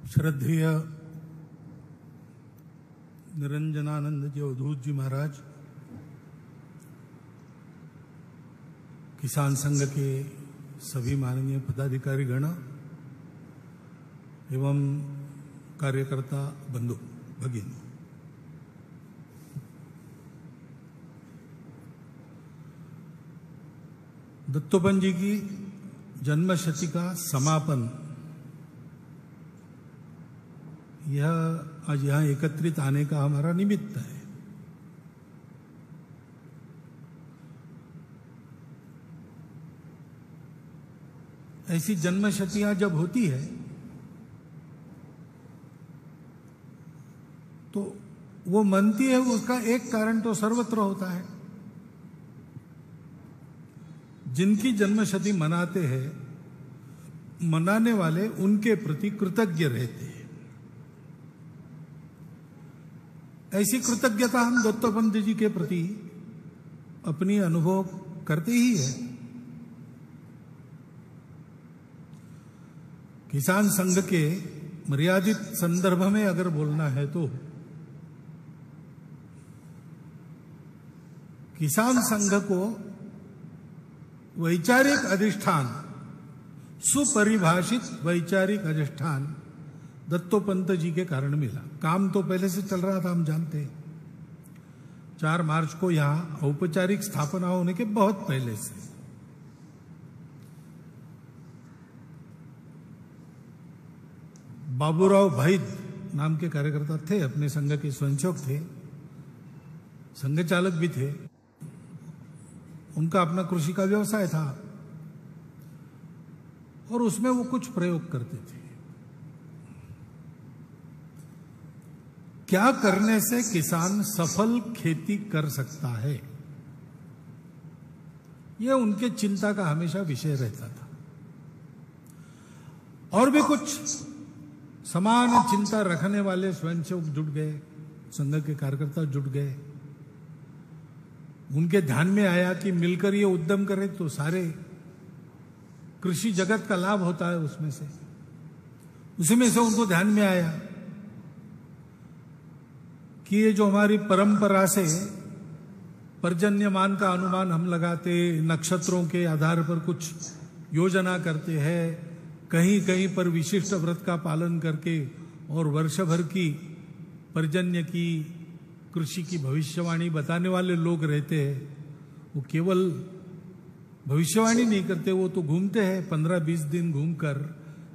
श्रद्धेय निरंजनानंद जी अवधूत जी महाराज, किसान संघ के सभी माननीय पदाधिकारी गण एवं कार्यकर्ता बंधु भगिनी, दत्तोपंत जी की जन्मशती का समापन यह आज यहां एकत्रित आने का हमारा निमित्त है। ऐसी जन्मशतियां जब होती है तो वो मनती है, उसका एक कारण तो सर्वत्र होता है। जिनकी जन्मशती मनाते हैं, मनाने वाले उनके प्रति कृतज्ञ रहते हैं। ऐसी कृतज्ञता हम दत्तोपंत जी के प्रति अपनी अनुभव करते ही है। किसान संघ के मर्यादित संदर्भ में अगर बोलना है तो किसान संघ को वैचारिक अधिष्ठान, सुपरिभाषित वैचारिक अधिष्ठान दत्तोपंत जी के कारण मिला। काम तो पहले से चल रहा था, हम जानते हैं। 4 मार्च को यहां औपचारिक स्थापना होने के बहुत पहले से बाबूराव भाईद नाम के कार्यकर्ता थे, अपने संघ के स्वयंसेवक थे, संघ चालक भी थे। उनका अपना कृषि का व्यवसाय था और उसमें वो कुछ प्रयोग करते थे। क्या करने से किसान सफल खेती कर सकता है, यह उनके चिंता का हमेशा विषय रहता था। और भी कुछ समान चिंता रखने वाले स्वयंसेवक जुट गए, संघ के कार्यकर्ता जुट गए। उनके ध्यान में आया कि मिलकर ये उद्यम करें तो सारे कृषि जगत का लाभ होता है। उसमें से उनको ध्यान में आया कि ये जो हमारी परंपरा से पर्जन्यमान का अनुमान हम लगाते, नक्षत्रों के आधार पर कुछ योजना करते हैं, कहीं कहीं पर विशिष्ट व्रत का पालन करके और वर्ष भर की पर्जन्य की कृषि की भविष्यवाणी बताने वाले लोग रहते हैं। वो केवल भविष्यवाणी नहीं करते, वो तो घूमते हैं 15-20 दिन घूमकर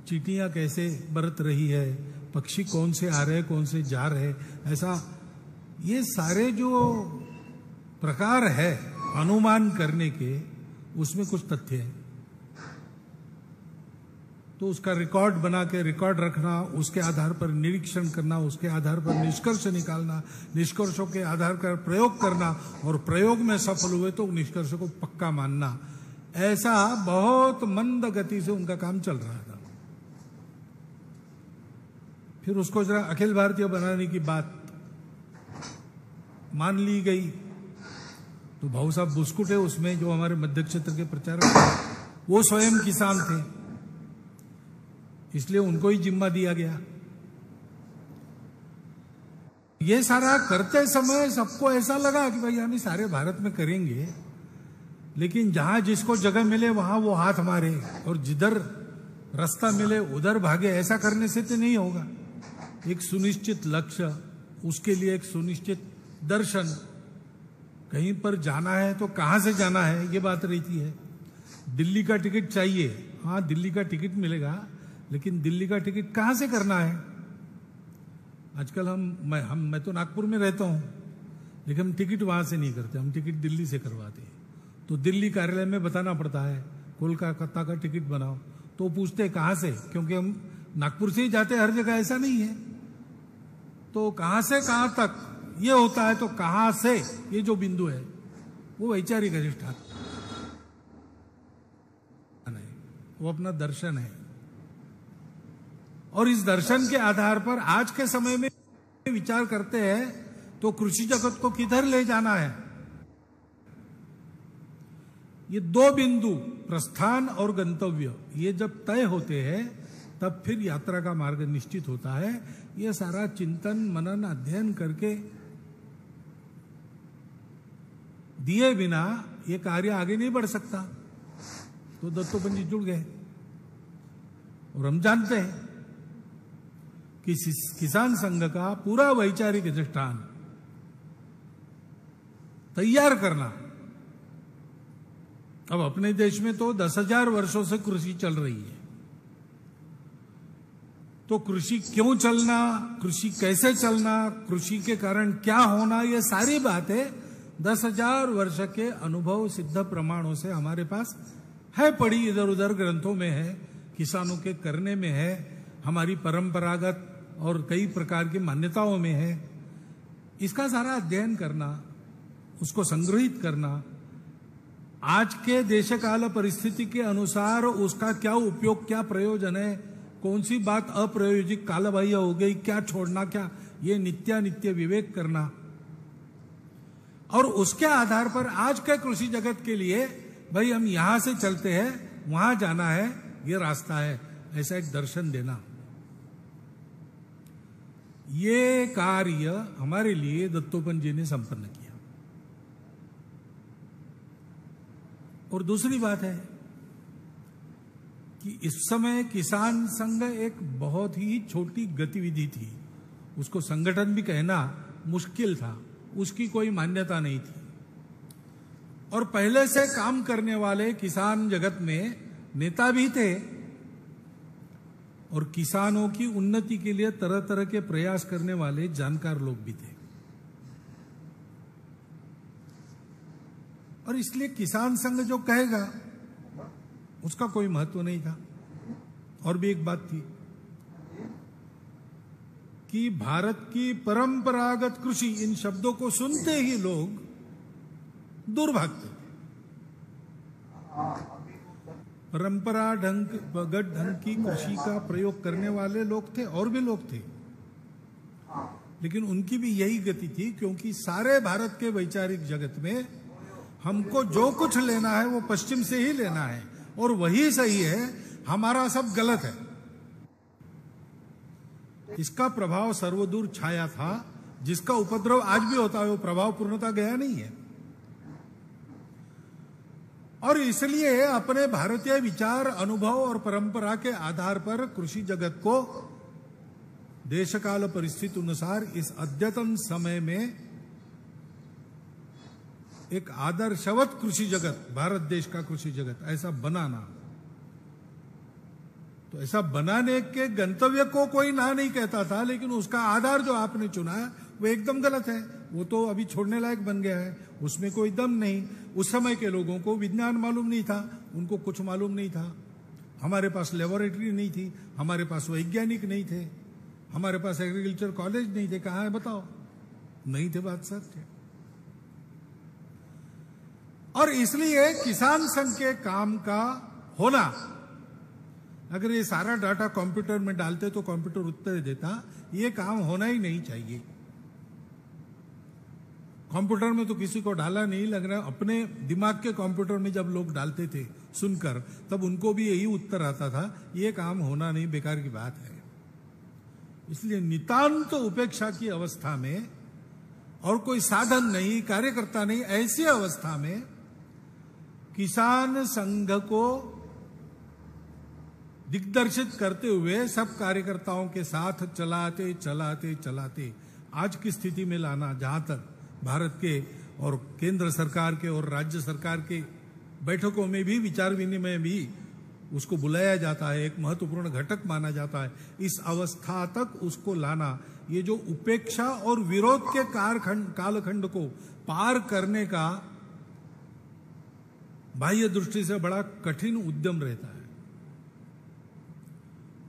चींटियां कैसे बरत रही है, पक्षी कौन से आ रहे कौन से जा रहे, ऐसा ये सारे जो प्रकार है अनुमान करने के, उसमें कुछ तथ्य है। तो उसका रिकॉर्ड बना के रिकॉर्ड रखना, उसके आधार पर निरीक्षण करना, उसके आधार पर निष्कर्ष निकालना, निष्कर्षों के आधार पर प्रयोग करना और प्रयोग में सफल हुए तो निष्कर्ष को पक्का मानना, ऐसा बहुत मंद गति से उनका काम चल रहा था। फिर उसको जरा अखिल भारतीय बनाने की बात मान ली गई तो भाऊ साहब बुस्कुट है उसमें, जो हमारे मध्य क्षेत्र के प्रचारक, वो स्वयं किसान थे, इसलिए उनको ही जिम्मा दिया गया। ये सारा करते समय सबको ऐसा लगा कि भाई हम सारे भारत में करेंगे, लेकिन जहां जिसको जगह मिले वहां वो हाथ मारे और जिधर रास्ता मिले उधर भागे। ऐसा करने से तो नहीं होगा। एक सुनिश्चित लक्ष्य, उसके लिए एक सुनिश्चित दर्शन, कहीं पर जाना है तो कहां से जाना है, ये बात रहती है। दिल्ली का टिकट चाहिए, हाँ दिल्ली का टिकट मिलेगा, लेकिन दिल्ली का टिकट कहां से करना है। आजकल मैं तो नागपुर में रहता हूं, लेकिन हम टिकट वहां से नहीं करते, हम टिकट दिल्ली से करवाते हैं। तो दिल्ली कार्यालय में बताना पड़ता है कोलकाता का टिकट बनाओ, तो पूछते हैं कहां से, क्योंकि हम नागपुर से ही जाते हैं, हर जगह ऐसा नहीं है। तो कहां से कहां तक ये होता है, तो कहां से ये जो बिंदु है वो वैचारिक अधिष्ठान, वो अपना दर्शन है। और इस दर्शन के आधार पर आज के समय में विचार करते हैं तो कृषि जगत को किधर ले जाना है। ये 2 बिंदु, प्रस्थान और गंतव्य, ये जब तय होते हैं तब फिर यात्रा का मार्ग निश्चित होता है। यह सारा चिंतन मनन अध्ययन करके दिए बिना ये कार्य आगे नहीं बढ़ सकता। तो दत्तोपंत जी जुड़ गए और हम जानते हैं कि किसान संघ का पूरा वैचारिक अधिष्ठान तैयार करना, अब अपने देश में तो 10,000 वर्षों से कृषि चल रही है, तो कृषि क्यों चलना, कृषि कैसे चलना, कृषि के कारण क्या होना, ये सारी बातें 10,000 वर्ष के अनुभव सिद्ध प्रमाणों से हमारे पास है, पड़ी इधर उधर ग्रंथों में है, किसानों के करने में है, हमारी परंपरागत और कई प्रकार की मान्यताओं में है। इसका सारा अध्ययन करना, उसको संग्रहित करना, आज के देश काल परिस्थिति के अनुसार उसका क्या उपयोग, क्या प्रयोजन है, कौन सी बात अप्रयोजिक कालबाह्य हो गई, क्या छोड़ना, क्या, ये नित्य विवेक करना, और उसके आधार पर आज के कृषि जगत के लिए भाई हम यहां से चलते हैं, वहां जाना है, ये रास्ता है, ऐसा एक दर्शन देना। ये कार्य हमारे लिए दत्तोपंत जी ने संपन्न किया। और दूसरी बात है कि इस समय किसान संघ एक बहुत ही छोटी गतिविधि थी, उसको संगठन भी कहना मुश्किल था, उसकी कोई मान्यता नहीं थी, और पहले से काम करने वाले किसान जगत में नेता भी थे और किसानों की उन्नति के लिए तरह तरह के प्रयास करने वाले जानकार लोग भी थे। और इसलिए किसान संघ जो कहेगा उसका कोई महत्व नहीं था। और भी एक बात थी कि भारत की परंपरागत कृषि, इन शब्दों को सुनते ही लोग दूर भागते थे। परंपरागत ढंग की कृषि का प्रयोग करने वाले लोग थे, और भी लोग थे, लेकिन उनकी भी यही गति थी, क्योंकि सारे भारत के वैचारिक जगत में हमको जो कुछ लेना है वो पश्चिम से ही लेना है, और वही सही है, हमारा सब गलत है। इसका प्रभाव सर्वदूर छाया था, जिसका उपद्रव आज भी होता है, वो प्रभाव पूर्णतः गया नहीं है। और इसलिए अपने भारतीय विचार, अनुभव और परंपरा के आधार पर कृषि जगत को देशकाल परिस्थिति अनुसार इस अद्यतन समय में एक आदर्शवत कृषि जगत, भारत देश का कृषि जगत ऐसा बनाना, तो ऐसा बनाने के गंतव्य को कोई ना नहीं कहता था, लेकिन उसका आधार जो आपने चुना है वो एकदम गलत है। वो तो अभी छोड़ने लायक बन गया है, उसमें कोई दम नहीं। उस समय के लोगों को विज्ञान मालूम नहीं था, उनको कुछ मालूम नहीं था, हमारे पास लेबोरेटरी नहीं थी, हमारे पास वैज्ञानिक नहीं थे, हमारे पास एग्रीकल्चर कॉलेज नहीं थे, कहाँ है बताओ, नहीं थे, बात सच है। और इसलिए किसान संघ के काम का होना, अगर ये सारा डाटा कंप्यूटर में डालते तो कंप्यूटर उत्तर देता, ये काम होना ही नहीं चाहिए। कंप्यूटर में तो किसी को डाला नहीं लग रहा, अपने दिमाग के कंप्यूटर में जब लोग डालते थे सुनकर, तब उनको भी यही उत्तर आता था, ये काम होना नहीं, बेकार की बात है। इसलिए नितांत उपेक्षा की अवस्था में, और कोई साधन नहीं, कार्यकर्ता नहीं, ऐसी अवस्था में किसान संघ को दिग्दर्शित करते हुए सब कार्यकर्ताओं के साथ चलाते चलाते चलाते आज की स्थिति में लाना, जहां तक भारत के और केंद्र सरकार के और राज्य सरकार के बैठकों में भी विचार विनिमय भी उसको बुलाया जाता है, एक महत्वपूर्ण घटक माना जाता है। इस अवस्था तक उसको लाना, ये जो उपेक्षा और विरोध के कालखंड को पार करने का बाह्य दृष्टि से बड़ा कठिन उद्यम रहता है,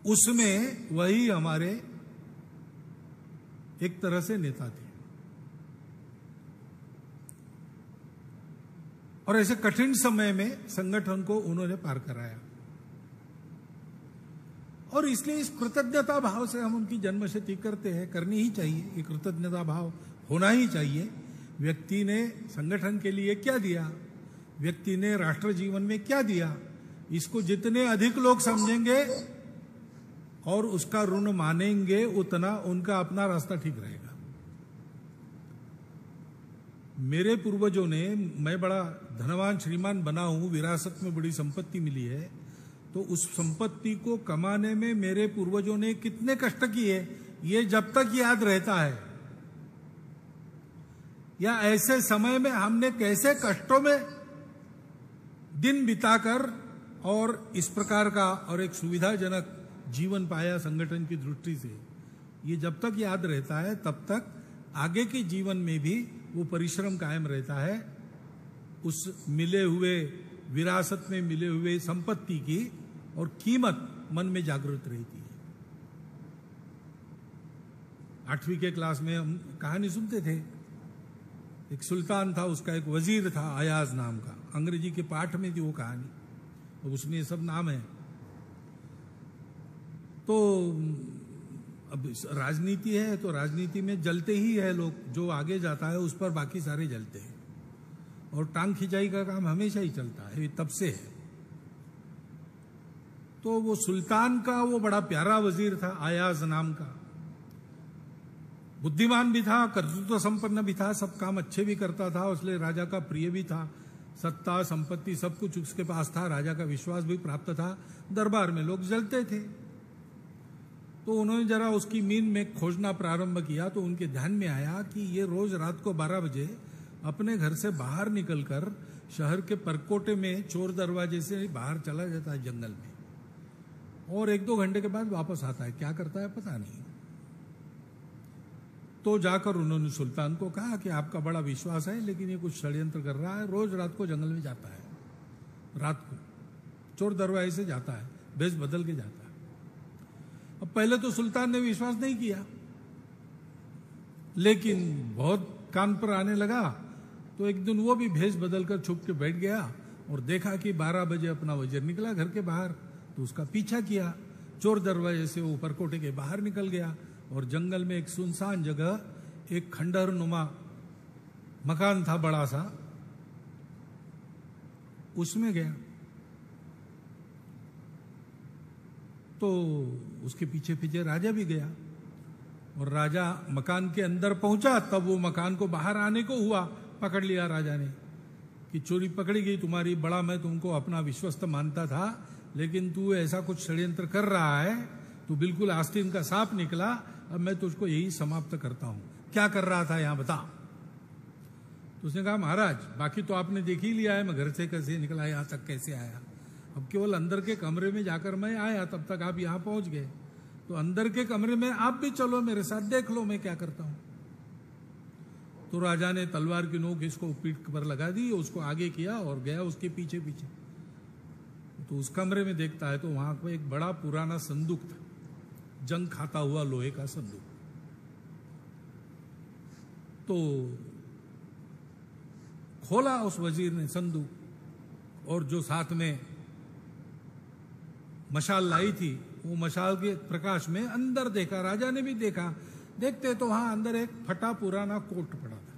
उसमें वही हमारे एक तरह से नेता थे। और ऐसे कठिन समय में संगठन को उन्होंने पार कराया, और इसलिए इस कृतज्ञता भाव से हम उनकी जन्मशती करते हैं, करनी ही चाहिए, ये कृतज्ञता भाव होना ही चाहिए। व्यक्ति ने संगठन के लिए क्या दिया, व्यक्ति ने राष्ट्र जीवन में क्या दिया, इसको जितने अधिक लोग समझेंगे और उसका ऋण मानेंगे उतना उनका अपना रास्ता ठीक रहेगा। मेरे पूर्वजों ने, मैं बड़ा धनवान श्रीमान बना हूं, विरासत में बड़ी संपत्ति मिली है, तो उस संपत्ति को कमाने में मेरे पूर्वजों ने कितने कष्ट किए ये जब तक याद रहता है, या ऐसे समय में हमने कैसे कष्टों में दिन बिताकर और इस प्रकार का और एक सुविधाजनक जीवन पाया संगठन की दृष्टि से, ये जब तक याद रहता है तब तक आगे के जीवन में भी वो परिश्रम कायम रहता है। उस मिले हुए विरासत में मिले हुए संपत्ति की और कीमत मन में जागृत रहती है। 8वीं के क्लास में हम कहानी सुनते थे, एक सुल्तान था, उसका एक वजीर था अयाज नाम का, अंग्रेजी के पाठ में थी वो कहानी, और उसमें ये सब नाम है। तो अब राजनीति है तो राजनीति में जलते ही है लोग, जो आगे जाता है उस पर बाकी सारे जलते हैं, और टांग खिंचाई का काम हमेशा ही चलता है, तब से है। तो वो सुल्तान का वो बड़ा प्यारा वजीर था अयाज नाम का, बुद्धिमान भी था, कर्तृत्व संपन्न भी था, सब काम अच्छे भी करता था, इसलिए राजा का प्रिय भी था, सत्ता संपत्ति सब कुछ उसके पास था, राजा का विश्वास भी प्राप्त था, दरबार में लोग जलते थे। तो उन्होंने जरा उसकी मीन में खोजना प्रारंभ किया तो उनके ध्यान में आया कि ये रोज रात को 12 बजे अपने घर से बाहर निकलकर शहर के परकोटे में चोर दरवाजे से बाहर चला जाता है जंगल में, और 1-2 घंटे के बाद वापस आता है, क्या करता है पता नहीं। तो जाकर उन्होंने सुल्तान को कहा कि आपका बड़ा विश्वास है लेकिन ये कुछ षड्यंत्र कर रहा है, रोज रात को जंगल में जाता है, रात को चोर दरवाजे से जाता है, भेष बदल के जाता है। अब पहले तो सुल्तान ने विश्वास नहीं किया, लेकिन बहुत कान पर आने लगा, तो एक दिन वो भी भेष बदलकर छुप के बैठ गया और देखा कि 12 बजे अपना वजीर निकला घर के बाहर, तो उसका पीछा किया, चोर दरवाजे से वो परकोटे के बाहर निकल गया और जंगल में एक सुनसान जगह एक खंडहर नुमा मकान था बड़ा सा, उसमें गया। तो उसके पीछे पीछे राजा भी गया, और राजा मकान के अंदर पहुंचा, तब वो मकान को बाहर आने को हुआ, पकड़ लिया राजा ने कि चोरी पकड़ी गई तुम्हारी, बड़ा मैं तुमको अपना विश्वस्त मानता था, लेकिन तू ऐसा कुछ षड्यंत्र कर रहा है, तू बिल्कुल आस्तीन का सांप निकला, अब मैं तुझको यही समाप्त करता हूं, क्या कर रहा था यहां बता। तो उसने कहा महाराज बाकी तो आपने देख ही लिया है, मैं घर से कैसे निकला, यहां तक कैसे आया, अब केवल अंदर के कमरे में जाकर मैं आया, तब तक आप यहां पहुंच गए, तो अंदर के कमरे में आप भी चलो मेरे साथ, देख लो मैं क्या करता हूं। तो राजा ने तलवार की नोक इसको पीठ पर लगा दी, उसको आगे किया और गया उसके पीछे पीछे। तो उस कमरे में देखता है तो वहां पर एक बड़ा पुराना संदूक था, जंग खाता हुआ लोहे का संदूक। तो खोला उस वजीर ने संदूक, और जो साथ में मशाल लाई थी, वो मशाल के प्रकाश में अंदर देखा, राजा ने भी देखा, देखते तो वहां अंदर एक फटा पुराना कोट पड़ा था।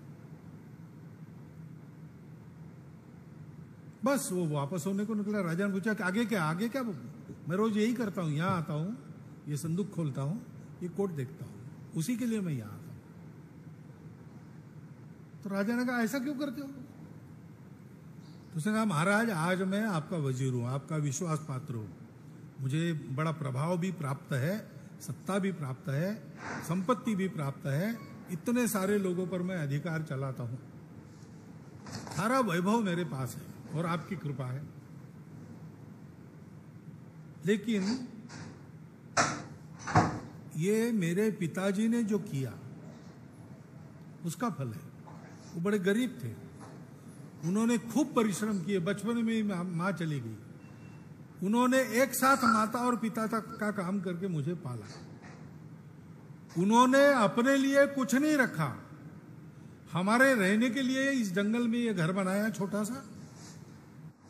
बस वो वापस होने को निकला, राजा ने पूछा कि आगे क्या, आगे क्या, मैं रोज यही करता हूं, यहां आता हूं, ये संदूक खोलता हूं, ये कोट देखता हूं, उसी के लिए मैं यहां आता हूं। तो राजा ने कहा ऐसा क्यों करते हो। तो उसने कहा महाराज आज मैं आपका वजीर हूं, आपका विश्वास पात्र हूं, मुझे बड़ा प्रभाव भी प्राप्त है, सत्ता भी प्राप्त है, संपत्ति भी प्राप्त है, इतने सारे लोगों पर मैं अधिकार चलाता हूं, सारा वैभव मेरे पास है और आपकी कृपा है, लेकिन ये मेरे पिताजी ने जो किया उसका फल है। वो बड़े गरीब थे, उन्होंने खूब परिश्रम किए, बचपन में ही मां चली गई, उन्होंने एक साथ माता और पिता तक का काम करके मुझे पाला, उन्होंने अपने लिए कुछ नहीं रखा, हमारे रहने के लिए इस जंगल में ये घर बनाया छोटा सा,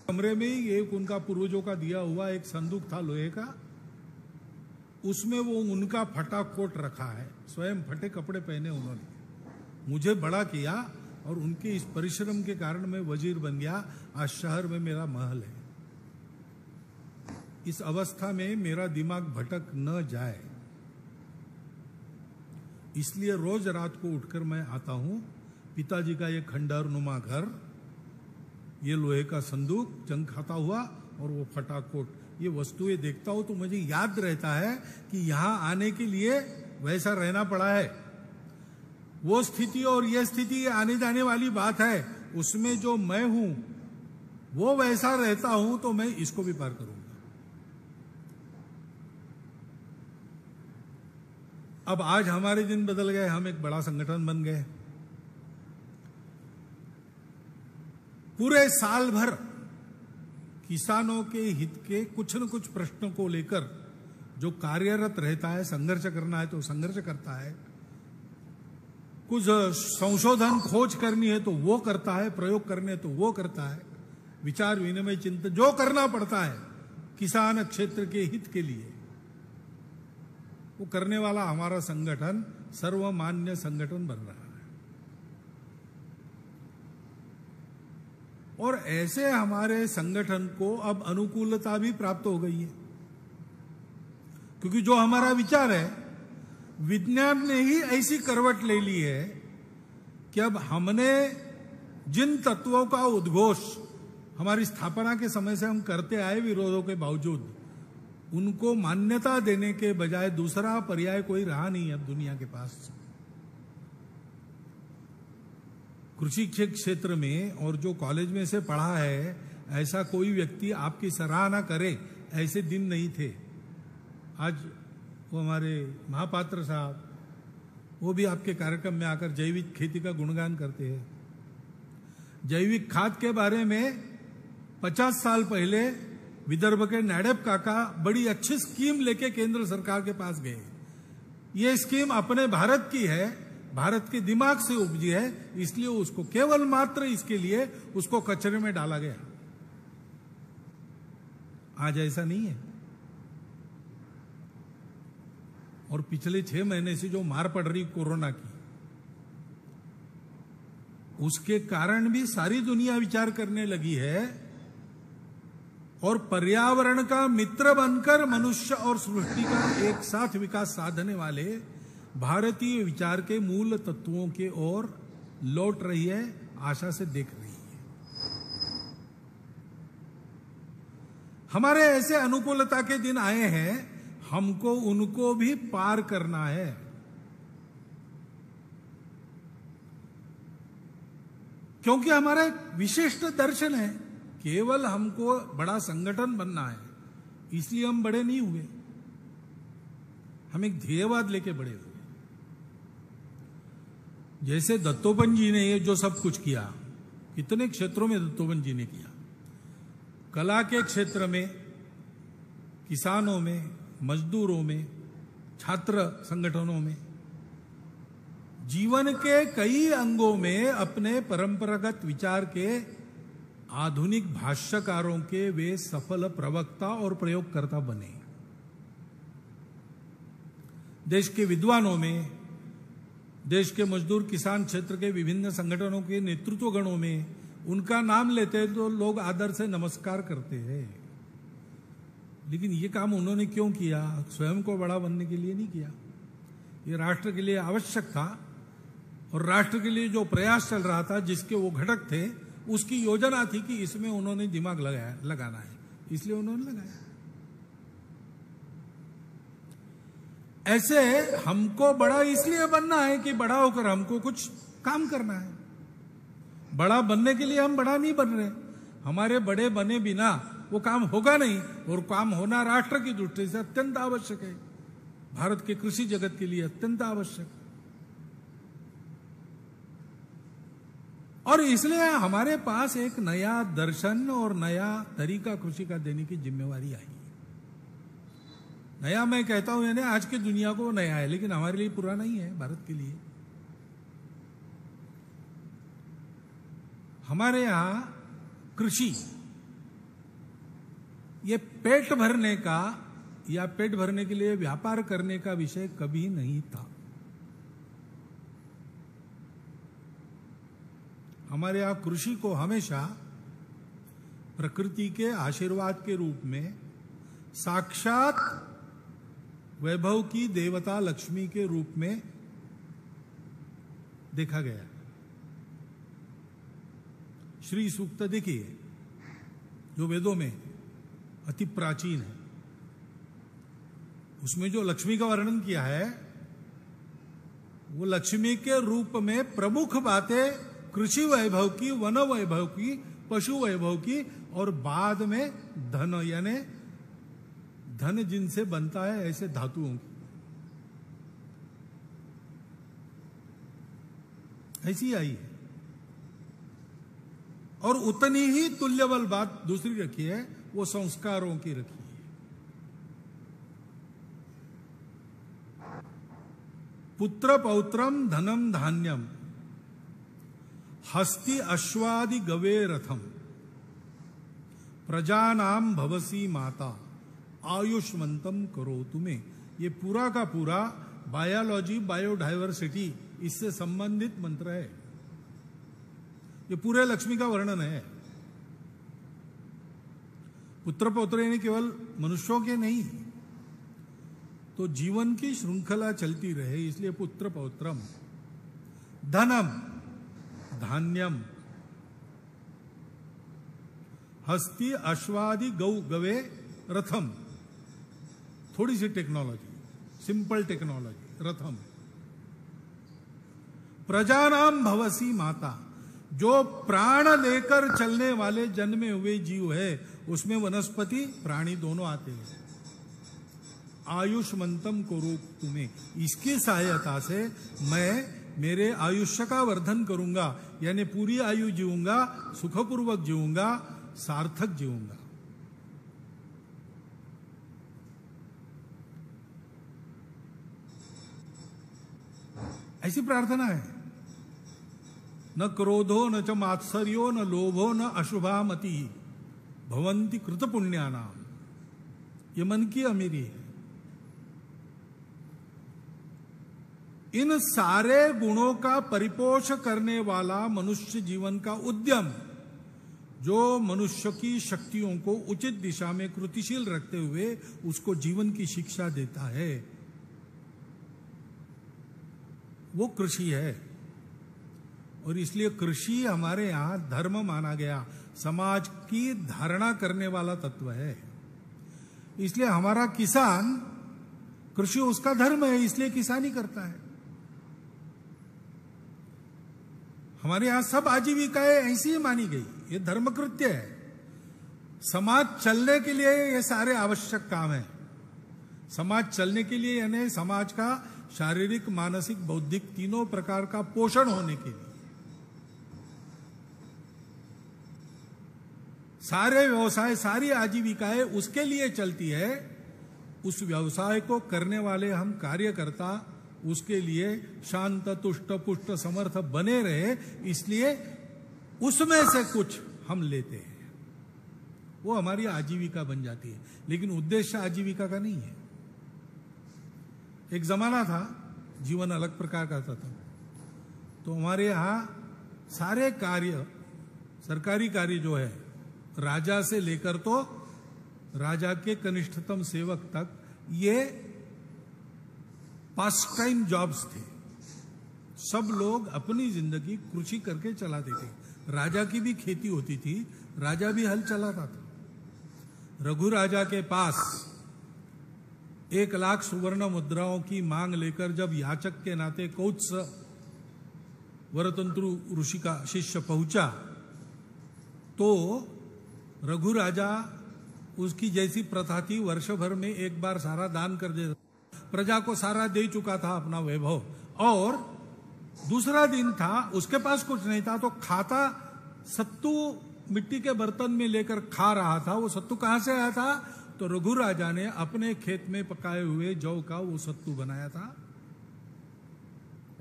कमरे में ही एक उनका पूर्वजों का दिया हुआ एक संदूक था लोहे का, उसमें वो उनका फटा कोट रखा है, स्वयं फटे कपड़े पहने उन्होंने, मुझे बड़ा किया और उनके इस परिश्रम के कारण मैं वजीर बन गया, आज शहर में मेरा महल है। इस अवस्था में मेरा दिमाग भटक न जाए, इसलिए रोज रात को उठकर मैं आता हूं। पिताजी का ये खंडहर नुमा घर, ये लोहे का संदूक जंग खाता हुआ और वो फटाकोट, ये वस्तुएं देखता हूं तो मुझे याद रहता है कि यहां आने के लिए वैसा रहना पड़ा है। वो स्थिति और ये स्थिति आने जाने वाली बात है, उसमें जो मैं हूं वो वैसा रहता हूं तो मैं इसको भी पार करूंगा। अब आज हमारे दिन बदल गए, हम एक बड़ा संगठन बन गए। पूरे साल भर किसानों के हित के कुछ न कुछ प्रश्नों को लेकर जो कार्यरत रहता है, संघर्ष करना है तो संघर्ष करता है, कुछ संशोधन खोज करनी है तो वो करता है, प्रयोग करने तो वो करता है, विचार विनिमय चिंतन जो करना पड़ता है किसान क्षेत्र के हित के लिए, वो करने वाला हमारा संगठन सर्वमान्य संगठन बन रहा है। और ऐसे हमारे संगठन को अब अनुकूलता भी प्राप्त हो गई है, क्योंकि जो हमारा विचार है, विज्ञान ने ही ऐसी करवट ले ली है कि अब हमने जिन तत्वों का उद्घोष हमारी स्थापना के समय से हम करते आए विरोधों के बावजूद, उनको मान्यता देने के बजाय दूसरा पर्याय कोई रहा नहीं अब दुनिया के पास। कृषि क्षेत्र में और जो कॉलेज में से पढ़ा है, ऐसा कोई व्यक्ति आपकी सराहना करे ऐसे दिन नहीं थे। आज वो हमारे महापात्र साहब, वो भी आपके कार्यक्रम में आकर जैविक खेती का गुणगान करते हैं। जैविक खाद के बारे में 50 साल पहले विदर्भ के नायडप काका बड़ी अच्छी स्कीम लेके केंद्र सरकार के पास गए। ये स्कीम अपने भारत की है, भारत के दिमाग से उपजी है, इसलिए उसको केवल मात्र इसके लिए उसको कचरे में डाला गया। आज ऐसा नहीं है। और पिछले 6 महीने से जो मार पड़ रही कोरोना की, उसके कारण भी सारी दुनिया विचार करने लगी है और पर्यावरण का मित्र बनकर मनुष्य और सृष्टि का एक साथ विकास साधने वाले भारतीय विचार के मूल तत्वों के ओर लौट रही है, आशा से देख रही है। हमारे ऐसे अनुकूलता के दिन आए हैं, हमको उनको भी पार करना है। क्योंकि हमारा एक विशिष्ट दर्शन है, केवल हमको बड़ा संगठन बनना है, इसलिए हम बड़े नहीं हुए, हम एक ध्येयवाद लेके बड़े हुए। जैसे दत्तोपंत जी ने ये जो सब कुछ किया, कितने क्षेत्रों में दत्तोपंत जी ने किया, कला के क्षेत्र में, किसानों में, मजदूरों में, छात्र संगठनों में, जीवन के कई अंगों में अपने परंपरागत विचार के आधुनिक भाष्यकारों के वे सफल प्रवक्ता और प्रयोगकर्ता बने। देश के विद्वानों में, देश के मजदूर किसान क्षेत्र के विभिन्न संगठनों के नेतृत्व गणों में उनका नाम लेते हैं तो लोग आदर से नमस्कार करते हैं। लेकिन ये काम उन्होंने क्यों किया? स्वयं को बड़ा बनने के लिए नहीं किया, ये राष्ट्र के लिए आवश्यक था। और राष्ट्र के लिए जो प्रयास चल रहा था, जिसके वो घटक थे, उसकी योजना थी कि इसमें उन्होंने दिमाग लगाना है, इसलिए उन्होंने लगाया। ऐसे हमको बड़ा इसलिए बनना है कि बड़ा होकर हमको कुछ काम करना है। बड़ा बनने के लिए हम बड़ा नहीं बन रहे, हमारे बड़े बने बिना वो काम होगा नहीं, और काम होना राष्ट्र की दृष्टि से अत्यंत आवश्यक है, भारत के कृषि जगत के लिए अत्यंत आवश्यक। और इसलिए हमारे पास एक नया दर्शन और नया तरीका कृषि का देने की जिम्मेवारी आई। नया मैं कहता हूं यानी आज की दुनिया को नया है, लेकिन हमारे लिए पुराना ही है, भारत के लिए। हमारे यहां कृषि ये पेट भरने का या पेट भरने के लिए व्यापार करने का विषय कभी नहीं था। हमारे यहां कृषि को हमेशा प्रकृति के आशीर्वाद के रूप में, साक्षात वैभव की देवता लक्ष्मी के रूप में देखा गया। श्री सूक्त देखिए, जो वेदों में अति प्राचीन है, उसमें जो लक्ष्मी का वर्णन किया है, वो लक्ष्मी के रूप में प्रमुख बातें कृषि वैभव की, वन वैभव की, पशु वैभव की, और बाद में धन, यानी धन जिनसे बनता है ऐसे धातुओं की, ऐसी आई है। और उतनी ही तुल्यबल बात दूसरी रखी है, वो संस्कारों की रखी है। पुत्र पौत्रम धनम धान्यम हस्ति अश्वादि गवे रथम प्रजानाम भवसी माता आयुष्मंतम करो तुम्हें। ये पूरा का पूरा बायोलॉजी, बायोडाइवर्सिटी, इससे संबंधित मंत्र है। ये पूरे लक्ष्मी का वर्णन है। पुत्र पौत्र यानी केवल मनुष्यों के नहीं, तो जीवन की श्रृंखला चलती रहे, इसलिए पुत्र पौत्रम। धनम धान्यम, हस्ति अश्वादि गौ गवे रथम, थोड़ी सी टेक्नोलॉजी, सिंपल टेक्नोलॉजी, रथम। प्रजानाम भवसी माता, जो प्राण लेकर चलने वाले जन्मे हुए जीव है, उसमें वनस्पति प्राणी दोनों आते हैं। आयुष्मंतम को रोक तुम्हें, इसकी सहायता से मैं मेरे आयुष्य का वर्धन करूंगा, यानी पूरी आयु जीऊंगा, सुखपूर्वक जीऊंगा, सार्थक जीऊंगा। ऐसी प्रार्थना है। न क्रोधो न च मात्सर्यो न लोभो न अशुभा मति भवंति कृत पुण्यानाम, ये मन की अमीरी है। इन सारे गुणों का परिपोष करने वाला मनुष्य जीवन का उद्यम, जो मनुष्य की शक्तियों को उचित दिशा में कृतिशील रखते हुए उसको जीवन की शिक्षा देता है, वो कृषि है। और इसलिए कृषि हमारे यहां धर्म माना गया, समाज की धारणा करने वाला तत्व है। इसलिए हमारा किसान, कृषि उसका धर्म है, इसलिए किसानी करता है। हमारे यहां सब आजीविकाएं ऐसी ही मानी गई, ये धर्म कृत्य है। समाज चलने के लिए ये सारे आवश्यक काम है। समाज चलने के लिए यानी समाज का शारीरिक, मानसिक, बौद्धिक तीनों प्रकार का पोषण होने के लिए सारे व्यवसाय, सारी आजीविकाएं उसके लिए चलती है। उस व्यवसाय को करने वाले हम कार्यकर्ता उसके लिए शांत, तुष्ट, पुष्ट, समर्थ बने रहे, इसलिए उसमें से कुछ हम लेते हैं, वो हमारी आजीविका बन जाती है। लेकिन उद्देश्य आजीविका का नहीं है। एक जमाना था, जीवन अलग प्रकार का था, तो हमारे यहां सारे कार्य, सरकारी कार्य जो है, राजा से लेकर तो राजा के कनिष्ठतम सेवक तक, ये पास टाइम जॉब्स थे। सब लोग अपनी जिंदगी कृषि करके चलाते थे। राजा की भी खेती होती थी, राजा भी हल चलाता था। रघु राजा के पास 1,00,000 सुवर्ण मुद्राओं की मांग लेकर जब याचक के नाते कौत्स वरतंत्रु ऋषि का शिष्य पहुंचा, तो रघु राजा, उसकी जैसी प्रथा थी, वर्ष भर में एक बार सारा दान कर दे, प्रजा को सारा दे चुका था अपना वैभव, और दूसरा दिन था, उसके पास कुछ नहीं था, तो खाता सत्तू मिट्टी के बर्तन में लेकर खा रहा था। वो सत्तू कहां से आया था? तो रघु राजा ने अपने खेत में पकाए हुए जौ का वो सत्तू बनाया था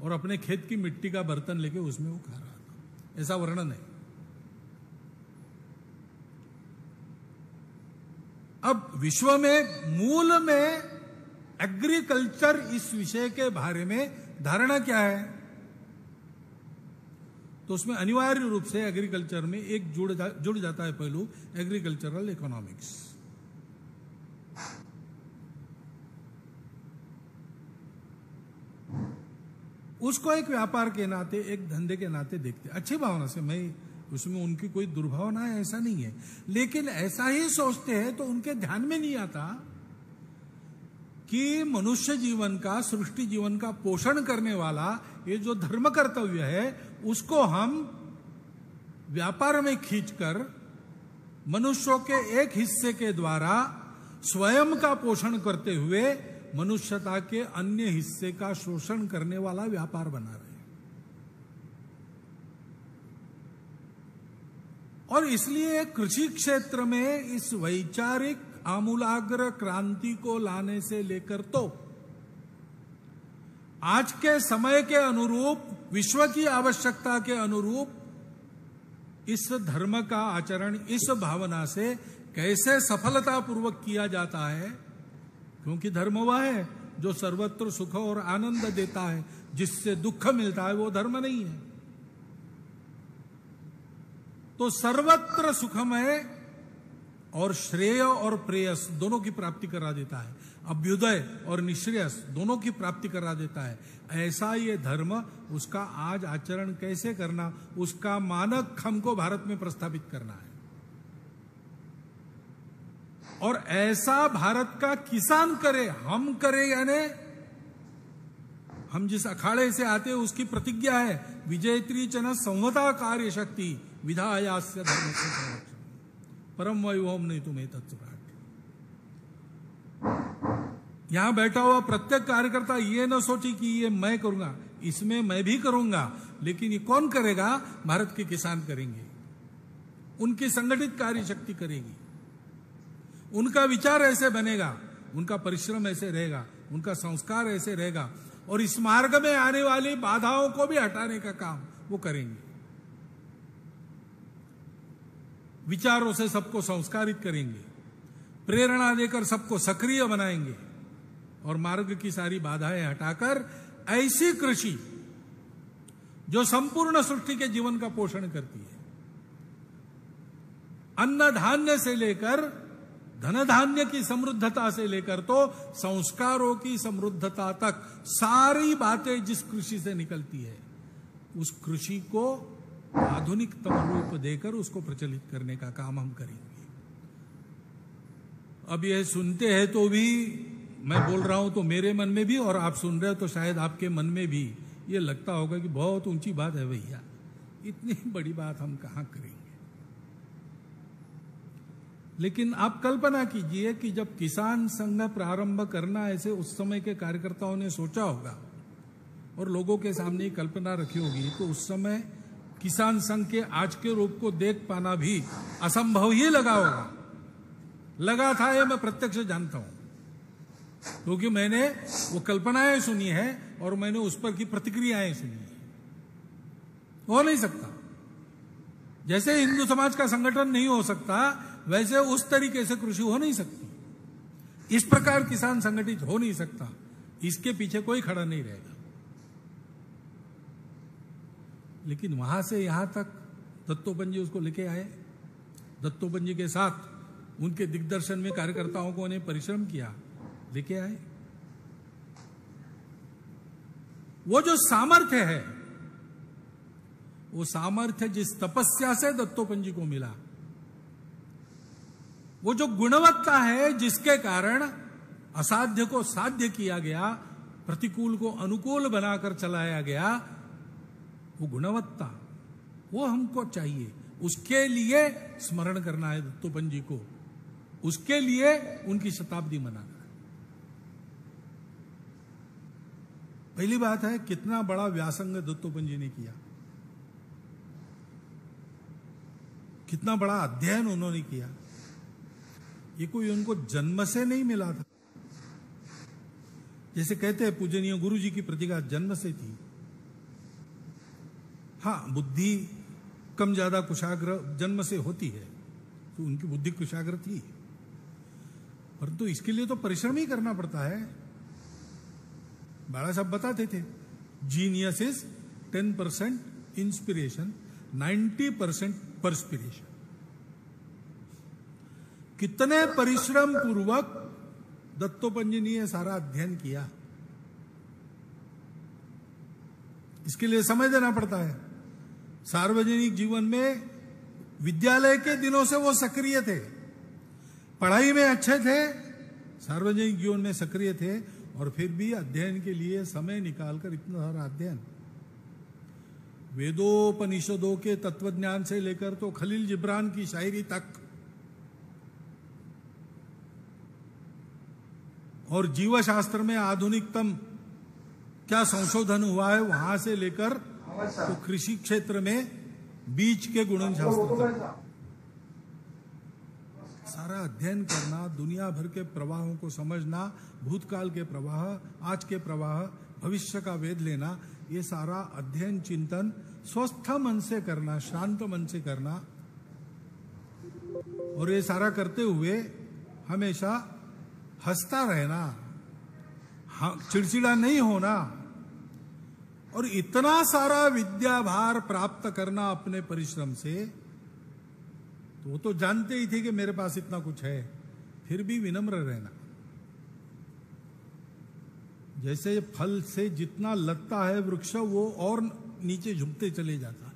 और अपने खेत की मिट्टी का बर्तन लेके उसमें वो खा रहा था। ऐसा वर्णन है। अब विश्व में मूल में एग्रीकल्चर, इस विषय के बारे में धारणा क्या है? तो उसमें अनिवार्य रूप से एग्रीकल्चर में एक जुड़ जाता है पहलू, एग्रीकल्चरल इकोनॉमिक्स। उसको एक व्यापार के नाते, एक धंधे के नाते देखते, अच्छी भावना से, मैं उसमें उनकी कोई दुर्भावना है ऐसा नहीं है, लेकिन ऐसा ही सोचते हैं तो उनके ध्यान में नहीं आता कि मनुष्य जीवन का, सृष्टि जीवन का पोषण करने वाला ये जो धर्म कर्तव्य है उसको हम व्यापार में खींचकर मनुष्यों के एक हिस्से के द्वारा स्वयं का पोषण करते हुए मनुष्यता के अन्य हिस्से का शोषण करने वाला व्यापार बना रहे हैं। और इसलिए कृषि क्षेत्र में इस वैचारिक आमूलाग्र क्रांति को लाने से लेकर तो आज के समय के अनुरूप, विश्व की आवश्यकता के अनुरूप इस धर्म का आचरण इस भावना से कैसे सफलतापूर्वक किया जाता है, क्योंकि धर्म वह है जो सर्वत्र सुख और आनंद देता है, जिससे दुख मिलता है वो धर्म नहीं है। तो सर्वत्र सुखमय और श्रेय और प्रेयस दोनों की प्राप्ति करा देता है, अभ्युदय और निश्रेयस दोनों की प्राप्ति करा देता है। ऐसा ये धर्म, उसका आज आचरण कैसे करना, उसका मानक हमको भारत में प्रस्थापित करना है। और ऐसा भारत का किसान करे, हम करे, यानी हम जिस अखाड़े से आते हैं उसकी प्रतिज्ञा है, विजयत्री चन संवता कार्य शक्ति विधायास्य धर्म से संरक्षण परम वैभवम नहीं तुम्हें तत्सुराट। यहां बैठा हुआ प्रत्येक कार्यकर्ता ये न सोचे कि ये मैं करूंगा, इसमें मैं भी करूंगा, लेकिन ये कौन करेगा? भारत के किसान करेंगे, उनकी संगठित कार्य शक्ति करेगी, उनका विचार ऐसे बनेगा, उनका परिश्रम ऐसे रहेगा, उनका संस्कार ऐसे रहेगा, और इस मार्ग में आने वाली बाधाओं को भी हटाने का काम वो करेंगे। विचारों से सबको संस्कारित करेंगे, प्रेरणा देकर सबको सक्रिय बनाएंगे और मार्ग की सारी बाधाएं हटाकर ऐसी कृषि जो संपूर्ण सृष्टि के जीवन का पोषण करती है, अन्न धान्य से लेकर धन धान्य की समृद्धता से लेकर तो संस्कारों की समृद्धता तक सारी बातें जिस कृषि से निकलती है, उस कृषि को आधुनिकतम रूप देकर उसको प्रचलित करने का काम हम करेंगे। अब यह सुनते हैं तो भी, मैं बोल रहा हूं तो मेरे मन में भी, और आप सुन रहे हो तो शायद आपके मन में भी ये लगता होगा कि बहुत ऊंची बात है भैया, इतनी बड़ी बात हम कहां करेंगे। लेकिन आप कल्पना कीजिए कि जब किसान संघ प्रारंभ करना ऐसे उस समय के कार्यकर्ताओं ने सोचा होगा और लोगों के सामने कल्पना रखी होगी, तो उस समय किसान संघ के आज के रूप को देख पाना भी असंभव ही लगा होगा। लगा था, ये मैं प्रत्यक्ष जानता हूं, क्योंकि मैंने वो कल्पनाएं सुनी है और मैंने उस पर की प्रतिक्रियाएं सुनी है। हो नहीं सकता, जैसे हिंदू समाज का संगठन नहीं हो सकता, वैसे उस तरीके से कृषि हो नहीं सकती, इस प्रकार किसान संगठित हो नहीं सकता, इसके पीछे कोई खड़ा नहीं रहेगा। लेकिन वहां से यहां तक दत्तोपंत जी उसको लेके आए, दत्तोपंत जी के साथ उनके दिग्दर्शन में कार्यकर्ताओं को उन्हें परिश्रम किया, लेके आए। वो जो सामर्थ्य है, वो सामर्थ्य जिस तपस्या से दत्तोपंत जी को मिला, वो जो गुणवत्ता है जिसके कारण असाध्य को साध्य किया गया, प्रतिकूल को अनुकूल बनाकर चलाया गया, वो गुणवत्ता वो हमको चाहिए। उसके लिए स्मरण करना है दत्तोपंत जी को, उसके लिए उनकी शताब्दी मनाना है। पहली बात है कितना बड़ा व्यासंग दत्तोपंत जी ने किया, कितना बड़ा अध्ययन उन्होंने किया। ये कोई उनको जन्म से नहीं मिला था, जैसे कहते हैं पूजनीय गुरु जी की प्रतिभा जन्म से थी। हाँ, बुद्धि कम ज्यादा कुशाग्र जन्म से होती है, तो उनकी बुद्धि कुशाग्र थी, परंतु इसके लिए तो परिश्रम ही करना पड़ता है। बाला साहब बताते थे, जीनियस इज 10% इंस्पिरेशन, 90% परस्पिरेशन। कितने परिश्रम पूर्वक दत्तोपंत जी ने यह सारा अध्ययन किया। इसके लिए समय देना पड़ता है। सार्वजनिक जीवन में विद्यालय के दिनों से वो सक्रिय थे, पढ़ाई में अच्छे थे, सार्वजनिक जीवन में सक्रिय थे, और फिर भी अध्ययन के लिए समय निकालकर इतना सारा अध्ययन, वेदोपनिषदों के तत्वज्ञान से लेकर तो खलील जिब्रान की शायरी तक, और जीव शास्त्र में आधुनिकतम क्या संशोधन हुआ है वहां से लेकर तो कृषि क्षेत्र में बीज के गुणन शास्त्र तक सारा अध्ययन करना, दुनिया भर के प्रवाहों को समझना, भूतकाल के प्रवाह, आज के प्रवाह, भविष्य का वेद लेना, ये सारा अध्ययन चिंतन स्वस्थ मन से करना, शांत मन से करना, और ये सारा करते हुए हमेशा हंसता रहना, चिड़चिड़ा नहीं होना, और इतना सारा विद्या भार प्राप्त करना अपने परिश्रम से, तो वो तो जानते ही थे कि मेरे पास इतना कुछ है, फिर भी विनम्र रहना। जैसे फल से जितना लगता है वृक्ष, वो और नीचे झुकते चले जाता है,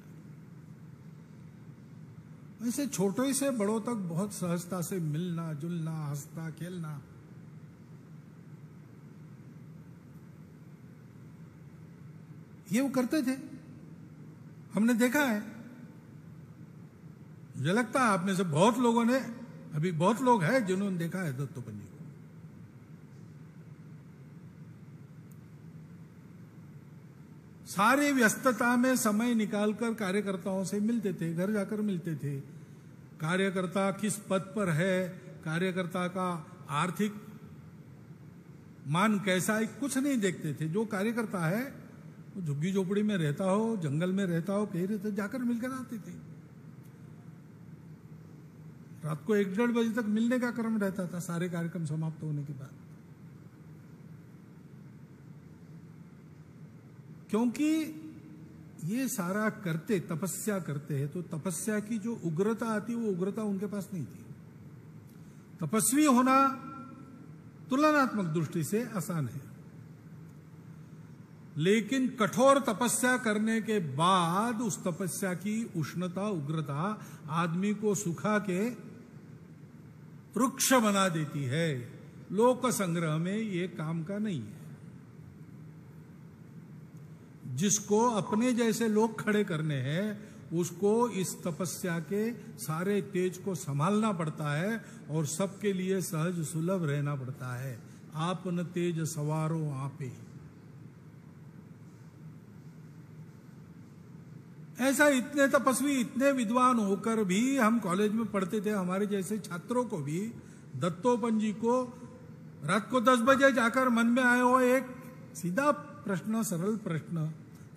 वैसे छोटे से बड़ों तक बहुत सहजता से मिलना जुलना, हंसना खेलना, ये वो करते थे, हमने देखा है। मुझे लगता है आप में से बहुत लोगों ने, अभी बहुत लोग हैं जिन्होंने देखा है दत्तोपंत को। सारी व्यस्तता में समय निकालकर कार्यकर्ताओं से मिलते थे, घर जाकर मिलते थे। कार्यकर्ता किस पद पर है, कार्यकर्ता का आर्थिक मान कैसा है, कुछ नहीं देखते थे। जो कार्यकर्ता है वो झुग्गी झोपड़ी में रहता हो, जंगल में रहता हो, कहीं रहते, जाकर मिलकर आते थे। रात को 1-1:30 बजे तक मिलने का क्रम रहता था, सारे कार्यक्रम समाप्त होने के बाद। क्योंकि ये सारा करते, तपस्या करते हैं, तो तपस्या की जो उग्रता आती, वो उग्रता उनके पास नहीं थी। तपस्वी होना तुलनात्मक दृष्टि से आसान है, लेकिन कठोर तपस्या करने के बाद उस तपस्या की उष्णता, उग्रता आदमी को सुखा के वृक्ष बना देती है। लोक संग्रह में ये काम का नहीं है। जिसको अपने जैसे लोग खड़े करने हैं, उसको इस तपस्या के सारे तेज को संभालना पड़ता है, और सबके लिए सहज सुलभ रहना पड़ता है। आपन तेज सवारो आपे, ऐसा इतने तपस्वी, इतने विद्वान होकर भी हम कॉलेज में पढ़ते थे, हमारे जैसे छात्रों को भी दत्तोपंत जी को रात को 10 बजे जाकर मन में आए हो एक सीधा प्रश्न, सरल प्रश्न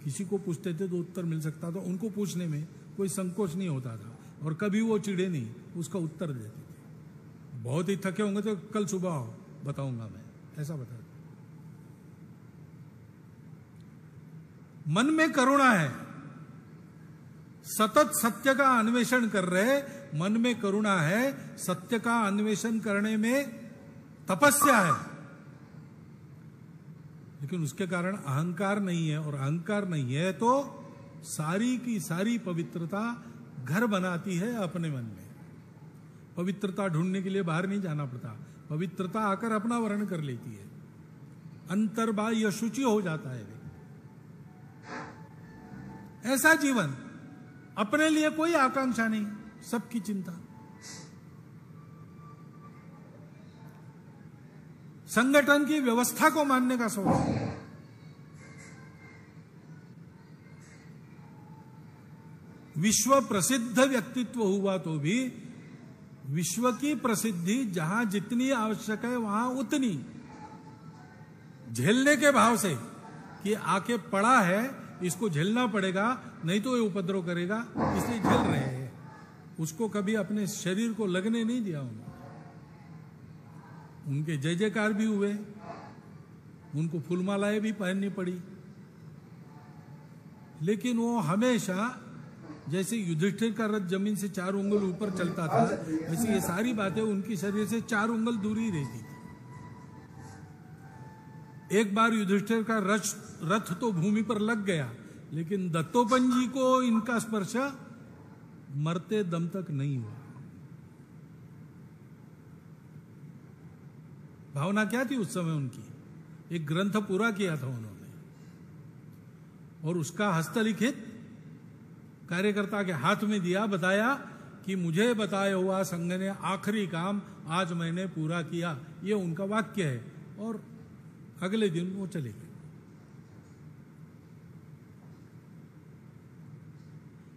किसी को पूछते थे तो उत्तर मिल सकता था, उनको पूछने में कोई संकोच नहीं होता था, और कभी वो चिढ़े नहीं, उसका उत्तर देते थे। बहुत ही थके होंगे तो कल सुबह आओ, बताऊंगा मैं, ऐसा बता। मन में करुणा है, सतत सत्य का अन्वेषण कर रहे, मन में करुणा है, सत्य का अन्वेषण करने में तपस्या है, लेकिन उसके कारण अहंकार नहीं है, और अहंकार नहीं है तो सारी की सारी पवित्रता घर बनाती है अपने मन में। पवित्रता ढूंढने के लिए बाहर नहीं जाना पड़ता, पवित्रता आकर अपना वर्ण कर लेती है, अंतर्बाह्य शुचि हो जाता है। ऐसा जीवन, अपने लिए कोई आकांक्षा नहीं, सबकी चिंता। संगठन की व्यवस्था को मानने का सोच, विश्व प्रसिद्ध व्यक्तित्व हुआ तो भी विश्व की प्रसिद्धि जहां जितनी आवश्यक है वहां उतनी, झेलने के भाव से कि आके पड़ा है, इसको झेलना पड़ेगा, नहीं तो ये उपद्रव करेगा, इसलिए झेल रहे हैं। उसको कभी अपने शरीर को लगने नहीं दिया उन्होंने। उनके जय जयकार भी हुए, उनको फूलमालाएं भी पहननी पड़ी, लेकिन वो हमेशा जैसे युधिष्ठिर का रथ जमीन से 4 उंगल ऊपर चलता था, वैसे ये सारी बातें उनकी शरीर से 4 उंगल दूरी रहती थी। एक बार युधिष्ठिर का रथ तो भूमि पर लग गया, लेकिन दत्तोपंत जी को इनका स्पर्श मरते दम तक नहीं हुआ। भावना क्या थी उस समय उनकी? एक ग्रंथ पूरा किया था उन्होंने, और उसका हस्तलिखित कार्यकर्ता के हाथ में दिया, बताया कि मुझे बताया हुआ संघ ने आखिरी काम आज मैंने पूरा किया, ये उनका वाक्य है। और अगले दिन वो चले गए।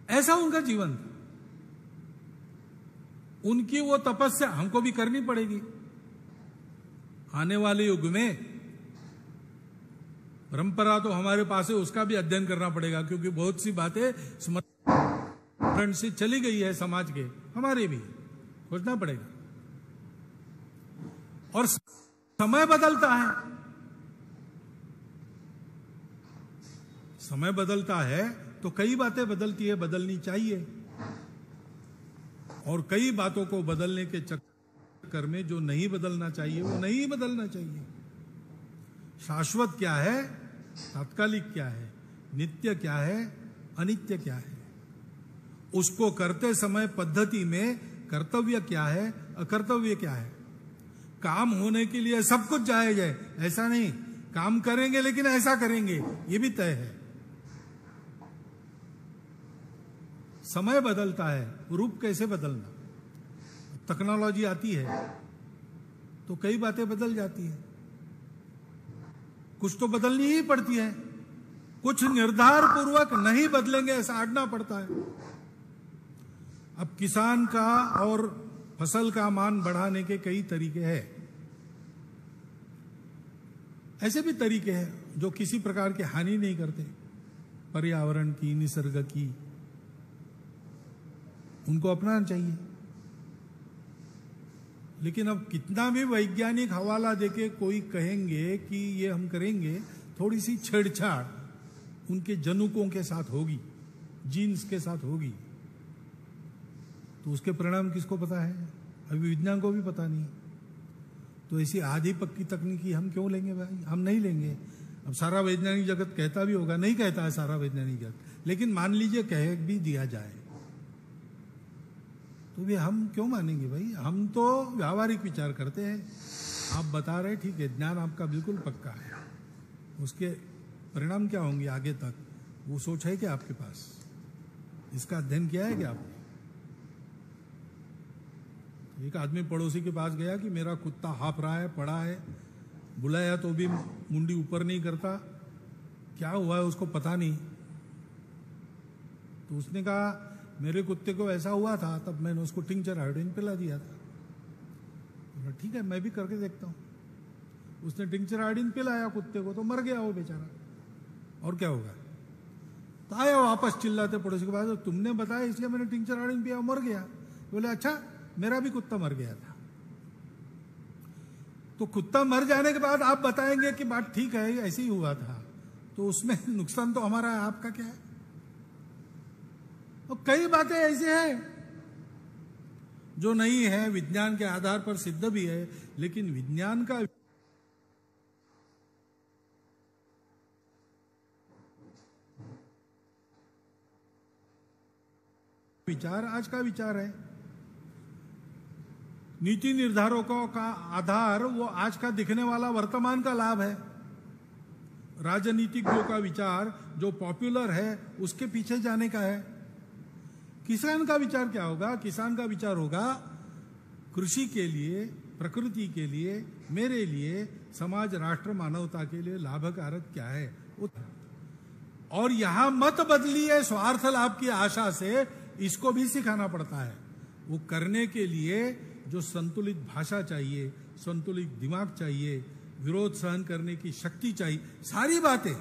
ऐसा उनका जीवन था। उनकी वो तपस्या हमको भी करनी पड़ेगी। आने वाले युग में परंपरा तो हमारे पास है, उसका भी अध्ययन करना पड़ेगा, क्योंकि बहुत सी बातें स्मरण से चली गई है समाज के, हमारे भी खोजना पड़ेगा। और समय बदलता है, समय बदलता है तो कई बातें बदलती है, बदलनी चाहिए। और कई बातों को बदलने के चक्कर में जो नहीं बदलना चाहिए वो नहीं बदलना चाहिए। शाश्वत क्या है, तात्कालिक क्या है, नित्य क्या है, अनित्य क्या है, उसको करते समय पद्धति में कर्तव्य क्या है, अकर्तव्य क्या है। काम होने के लिए सब कुछ जायज है, ऐसा नहीं। काम करेंगे लेकिन ऐसा करेंगे, ये भी तय है। समय बदलता है, रूप कैसे बदलना। टेक्नोलॉजी आती है तो कई बातें बदल जाती है, कुछ तो बदलनी ही पड़ती है, कुछ निर्धार पूर्वक नहीं बदलेंगे ऐसा आड़ना पड़ता है। अब किसान का और फसल का मान बढ़ाने के कई तरीके हैं। ऐसे भी तरीके हैं जो किसी प्रकार की हानि नहीं करते, पर्यावरण की, निसर्ग की, उनको अपनाना चाहिए। लेकिन अब कितना भी वैज्ञानिक हवाला देके कोई कहेंगे कि ये हम करेंगे, थोड़ी सी छेड़छाड़ उनके जनुकों के साथ होगी, जीन्स के साथ होगी, तो उसके परिणाम किसको पता है? अभी विज्ञान को भी पता नहीं। तो ऐसी आधी पक्की तकनीकी हम क्यों लेंगे भाई? हम नहीं लेंगे। अब सारा वैज्ञानिक जगत कहता भी होगा, नहीं कहता है सारा वैज्ञानिक जगत, लेकिन मान लीजिए कह भी दिया जाए तो भी हम क्यों मानेंगे भाई? हम तो व्यावहारिक विचार करते हैं। आप बता रहे ठीक है, ज्ञान आपका बिल्कुल पक्का है, उसके परिणाम क्या होंगे आगे तक, वो सोच है क्या आपके पास? इसका अध्ययन किया है क्या आपने? एक आदमी पड़ोसी के पास गया कि मेरा कुत्ता हाफ रहा है, पड़ा है, बुलाया तो भी मुंडी ऊपर नहीं करता, क्या हुआ है उसको पता नहीं। तो उसने कहा मेरे कुत्ते को ऐसा हुआ था, तब मैंने उसको टिंचर आयोडीन पिला दिया था। ठीक है, मैं भी करके देखता हूँ। उसने टिंचर आयोडीन पिलाया कुत्ते को, तो मर गया वो बेचारा, और क्या होगा? तो आया वापस चिल्लाते पड़ोसी के पास, तो तुमने बताया इसलिए मैंने टिंचर आयोडीन पिया, मर गया। बोले अच्छा, मेरा भी कुत्ता मर गया था। तो कुत्ता मर जाने के बाद आप बताएंगे कि बात ठीक है, ऐसे ही हुआ था, तो उसमें नुकसान तो हमारा है, आपका क्या है? और कई बातें ऐसी हैं जो नहीं है, विज्ञान के आधार पर सिद्ध भी है, लेकिन विज्ञान का विचार आज का विचार है। नीति निर्धारकों का आधार वो आज का दिखने वाला वर्तमान का लाभ है। राजनीतिज्ञों का विचार जो पॉपुलर है उसके पीछे जाने का है। किसान का विचार क्या होगा? किसान का विचार होगा कृषि के लिए, प्रकृति के लिए, मेरे लिए, समाज, राष्ट्र, मानवता के लिए लाभकारक क्या है। और यहां मत बदलिए स्वार्थ लाभ की आशा से, इसको भी सिखाना पड़ता है। वो करने के लिए जो संतुलित भाषा चाहिए, संतुलित दिमाग चाहिए, विरोध सहन करने की शक्ति चाहिए, सारी बातें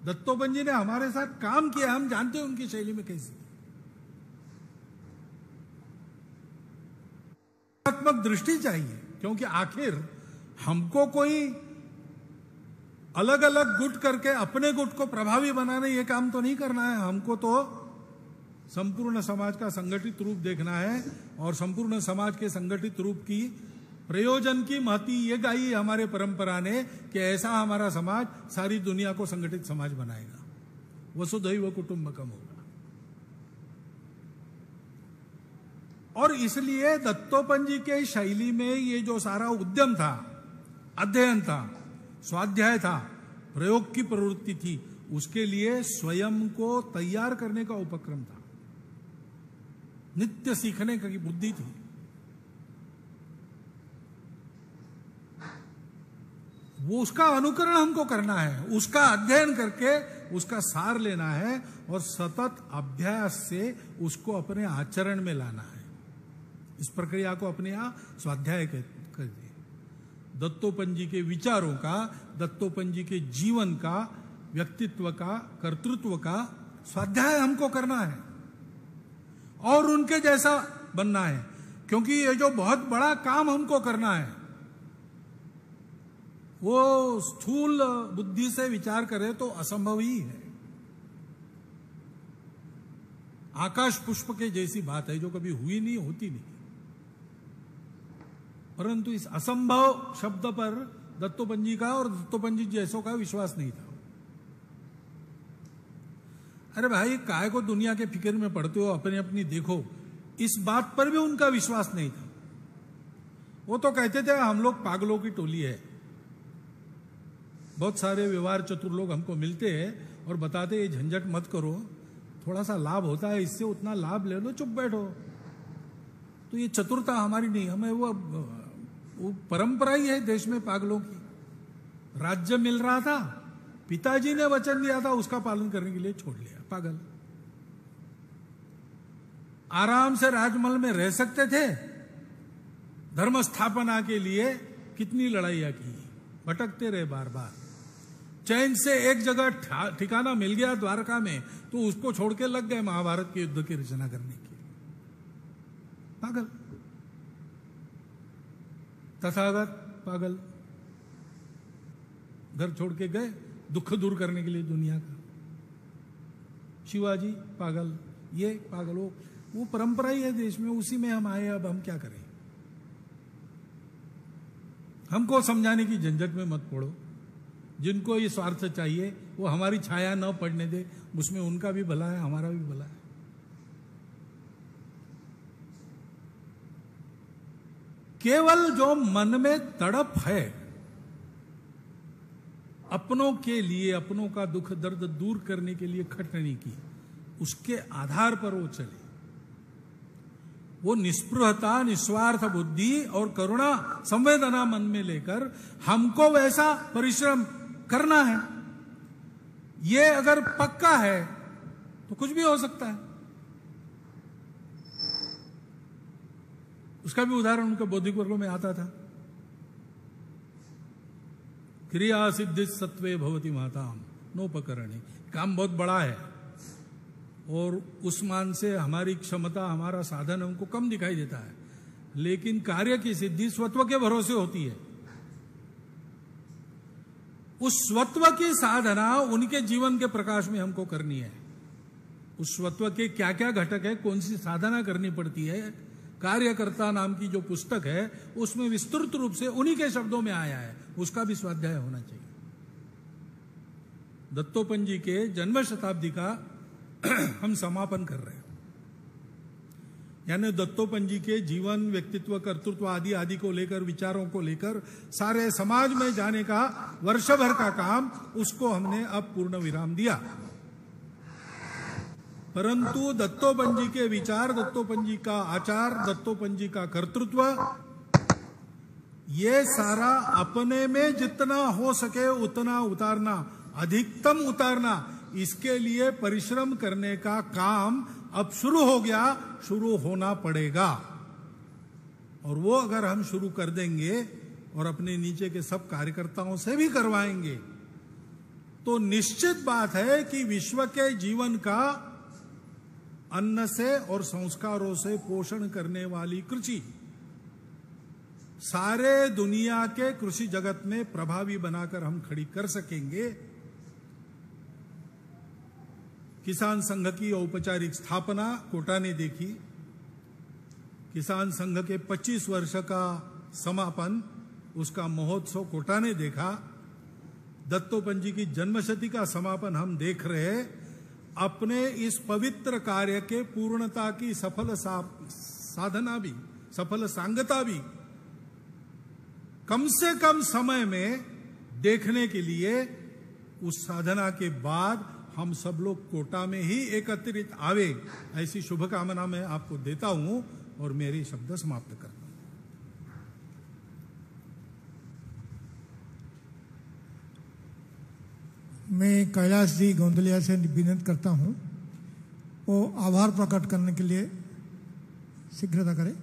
दत्तोपंत जी ने हमारे साथ काम किया, हम जानते हैं उनकी शैली में कैसी दृष्टि चाहिए। क्योंकि आखिर हमको कोई अलग अलग गुट करके अपने गुट को प्रभावी बनाने ये काम तो नहीं करना है। हमको तो संपूर्ण समाज का संगठित रूप देखना है, और संपूर्ण समाज के संगठित रूप की प्रयोजन की महती ये गाई हमारे परंपरा ने कि ऐसा हमारा समाज सारी दुनिया को संगठित समाज बनाएगा। वसुधैव कुटुंबकम होगा। और इसलिए दत्तोपंत के शैली में ये जो सारा उद्यम था, अध्ययन था, स्वाध्याय था, प्रयोग की प्रवृत्ति थी, उसके लिए स्वयं को तैयार करने का उपक्रम था, नित्य सीखने की बुद्धि थी। वो उसका अनुकरण हमको करना है, उसका अध्ययन करके उसका सार लेना है और सतत अभ्यास से उसको अपने आचरण में लाना है। इस प्रक्रिया को अपने यहां स्वाध्याय कर दिए। दत्तोपंत जी के विचारों का, दत्तोपंत जी के जीवन का, व्यक्तित्व का, कर्तृत्व का स्वाध्याय हमको करना है और उनके जैसा बनना है, क्योंकि ये जो बहुत बड़ा काम हमको करना है वो स्थूल बुद्धि से विचार करें तो असंभव ही है। आकाश पुष्प के जैसी बात है जो कभी हुई नहीं, होती नहीं। परंतु इस असंभव शब्द पर दत्तोपंत जी का और दत्तोपंत जी जैसों का विश्वास नहीं था। अरे भाई, काय को दुनिया के फिक्र में पड़ते हो, अपने अपनी देखो, इस बात पर भी उनका विश्वास नहीं था। वो तो कहते थे हम लोग पागलों की टोली है। बहुत सारे व्यवहार चतुर लोग हमको मिलते हैं और बताते ये झंझट मत करो, थोड़ा सा लाभ होता है इससे, उतना लाभ ले लो, चुप बैठो। तो ये चतुरता हमारी नहीं, हमें वो परंपरा ही है देश में पागलों की। राज्य मिल रहा था, पिताजी ने वचन दिया था, उसका पालन करने के लिए छोड़ लिया, पागल। आराम से राजमहल में रह सकते थे, धर्म स्थापना के लिए कितनी लड़ाइयां की, भटकते रहे बार बार। चैन से एक जगह ठिकाना मिल गया द्वारका में तो उसको छोड़ के लग गए महाभारत के युद्ध की रचना करने की, पागल। तथागत पागल, घर छोड़ के गए दुख दूर करने के लिए दुनिया का। शिवाजी पागल, ये पागल, वो परंपरा ही है देश में, उसी में हम आए। अब हम क्या करें? हमको समझाने की झंझट में मत पड़ो। जिनको ये स्वार्थ चाहिए वो हमारी छाया न पड़ने दे, उसमें उनका भी भला है, हमारा भी भला है। केवल जो मन में तड़प है अपनों के लिए, अपनों का दुख दर्द दूर करने के लिए खटने की, उसके आधार पर वो चले। वो निस्पृहता, निस्वार्थ बुद्धि और करुणा संवेदना मन में लेकर हमको वैसा परिश्रम करना है। ये अगर पक्का है तो कुछ भी हो सकता है। उसका भी उदाहरण उनके बौद्धिक वर्गों में आता था। क्रिया सिद्धि सत्वे भवति माताम नोपकरणे। काम बहुत बड़ा है और उस मान से हमारी क्षमता, हमारा साधन हमको कम दिखाई देता है, लेकिन कार्य की सिद्धि स्वत्व के भरोसे होती है। उस स्वत्व की साधना उनके जीवन के प्रकाश में हमको करनी है। उस स्वत्व के क्या क्या घटक है, कौन सी साधना करनी पड़ती है, कार्यकर्ता नाम की जो पुस्तक है उसमें विस्तृत रूप से उन्हीं के शब्दों में आया है, उसका भी स्वाध्याय होना चाहिए। दत्तोपंत जी के जन्म शताब्दी का हम समापन कर रहे हैं, यानी दत्तोपंत जी के जीवन, व्यक्तित्व, कर्तृत्व आदि आदि को लेकर, विचारों को लेकर सारे समाज में जाने का वर्ष भर का काम, उसको हमने अब पूर्ण विराम दिया। परंतु दत्तोपंत जी के विचार, दत्तोपंत जी का आचार, दत्तोपंत जी का कर्तृत्व, ये सारा अपने में जितना हो सके उतना उतारना, अधिकतम उतारना, इसके लिए परिश्रम करने का काम अब शुरू हो गया, शुरू होना पड़ेगा। और वो अगर हम शुरू कर देंगे और अपने नीचे के सब कार्यकर्ताओं से भी करवाएंगे तो निश्चित बात है कि विश्व के जीवन का अन्न से और संस्कारों से पोषण करने वाली कृषि सारे दुनिया के कृषि जगत में प्रभावी बनाकर हम खड़ी कर सकेंगे। किसान संघ की औपचारिक स्थापना कोटा ने देखी, किसान संघ के 25 वर्ष का समापन, उसका महोत्सव कोटा ने देखा, दत्तोपंत जी की जन्मशती का समापन हम देख रहे। अपने इस पवित्र कार्य के पूर्णता की सफल साधना भी, सफल सांगता भी कम से कम समय में देखने के लिए उस साधना के बाद हम सब लोग कोटा में ही एकत्रित आवे, ऐसी शुभकामना मैं आपको देता हूं और मेरी शब्द समाप्त करता हूं। मैं कैलाश जी गोंदलिया से विनती करता हूं वो आभार प्रकट करने के लिए शीघ्रता करें।